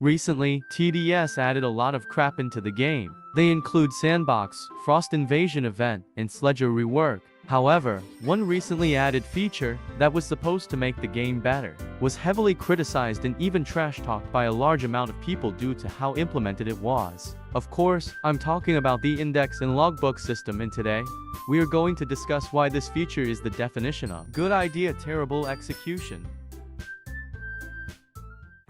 Recently, TDS added a lot of crap into the game. They include Sandbox, Frost Invasion event, and Sledger rework. However, one recently added feature that was supposed to make the game better was heavily criticized and even trash-talked by a large amount of people due to how implemented it was. Of course, I'm talking about the index and logbook system, and today, we are going to discuss why this feature is the definition of good idea, terrible execution.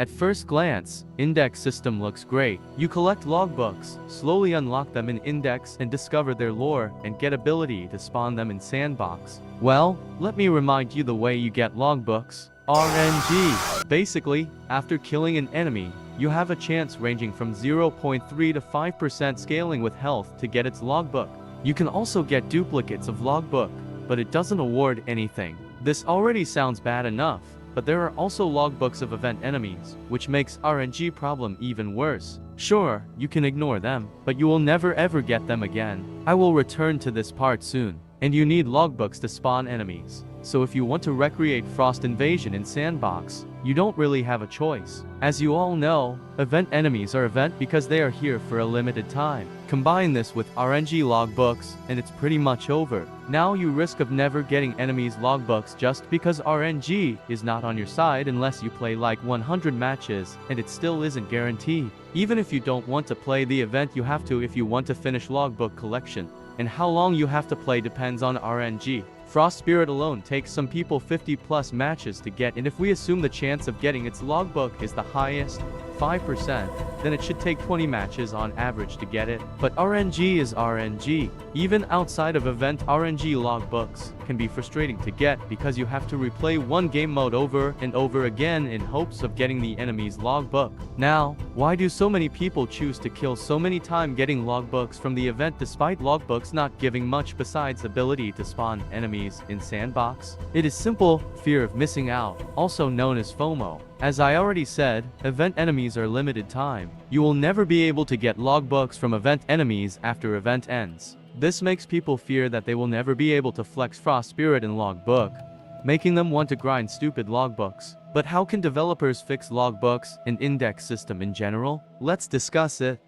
At first glance, index system looks great. You collect logbooks, slowly unlock them in index and discover their lore and get ability to spawn them in sandbox. Well, let me remind you the way you get logbooks. RNG. Basically, after killing an enemy, you have a chance ranging from 0.3 to 5% scaling with health to get its logbook. You can also get duplicates of logbook, but it doesn't award anything. This already sounds bad enough. But there are also logbooks of event enemies, which makes RNG problem even worse. Sure, you can ignore them, but you will never ever get them again. I will return to this part soon. And you need logbooks to spawn enemies. So if you want to recreate Frost Invasion in Sandbox, you don't really have a choice. As you all know, event enemies are event because they are here for a limited time. Combine this with RNG logbooks, and it's pretty much over. Now you risk of never getting enemies logbooks just because RNG is not on your side unless you play like 100 matches, and it still isn't guaranteed. Even if you don't want to play the event, you have to if you want to finish logbook collection. And how long you have to play depends on RNG. Frost Spirit alone takes some people 50 plus matches to get, and if we assume the chance of getting its logbook is the highest, 5%, then it should take 20 matches on average to get it. But RNG is RNG. Even outside of event, RNG logbooks can be frustrating to get because you have to replay one game mode over and over again in hopes of getting the enemy's logbook. Now, why do so many people choose to kill so many times getting logbooks from the event despite logbooks not giving much besides ability to spawn enemies in Sandbox? It is simple, fear of missing out, also known as FOMO. As I already said, event enemies are limited time. You will never be able to get logbooks from event enemies after event ends. This makes people fear that they will never be able to flex Frost Spirit in logbook, making them want to grind stupid logbooks. But how can developers fix logbooks and index system in general? Let's discuss it.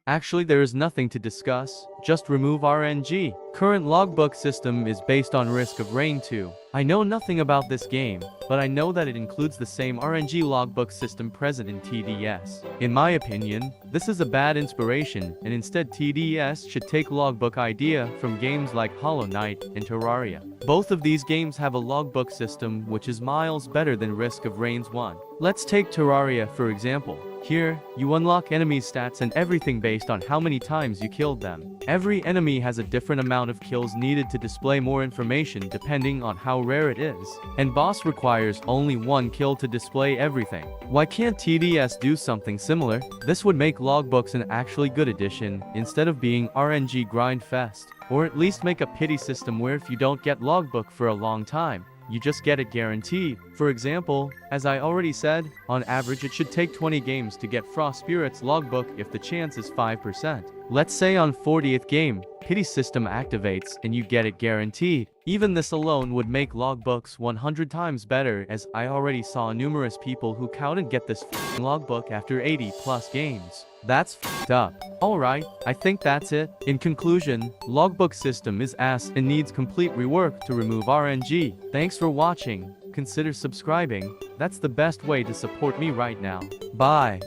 Actually, there is nothing to discuss, just remove RNG. Current logbook system is based on Risk of Rain 2. I know nothing about this game, but I know that it includes the same RNG logbook system present in TDS. In my opinion, this is a bad inspiration, and instead TDS should take logbook idea from games like Hollow Knight and Terraria. Both of these games have a logbook system which is miles better than Risk of Rain's 1. Let's take Terraria for example. Here, you unlock enemy stats and everything based on how many times you killed them. Every enemy has a different amount of kills needed to display more information depending on how rare it is. And boss requires only one kill to display everything. Why can't TDS do something similar? This would make logbooks an actually good addition, instead of being RNG grind fest. Or at least make a pity system where if you don't get logbook for a long time, you just get it guaranteed. For example, as I already said, on average it should take 20 games to get Frost Spirit's logbook if the chance is 5%. Let's say on 40th game, pity system activates and you get it guaranteed. Even this alone would make logbooks 100 times better, as I already saw numerous people who couldn't get this logbook after 80 plus games. That's f***ed up. Alright, I think that's it. In conclusion, logbook system is ass and needs complete rework to remove RNG. Thanks for watching. Consider subscribing. That's the best way to support me right now. Bye.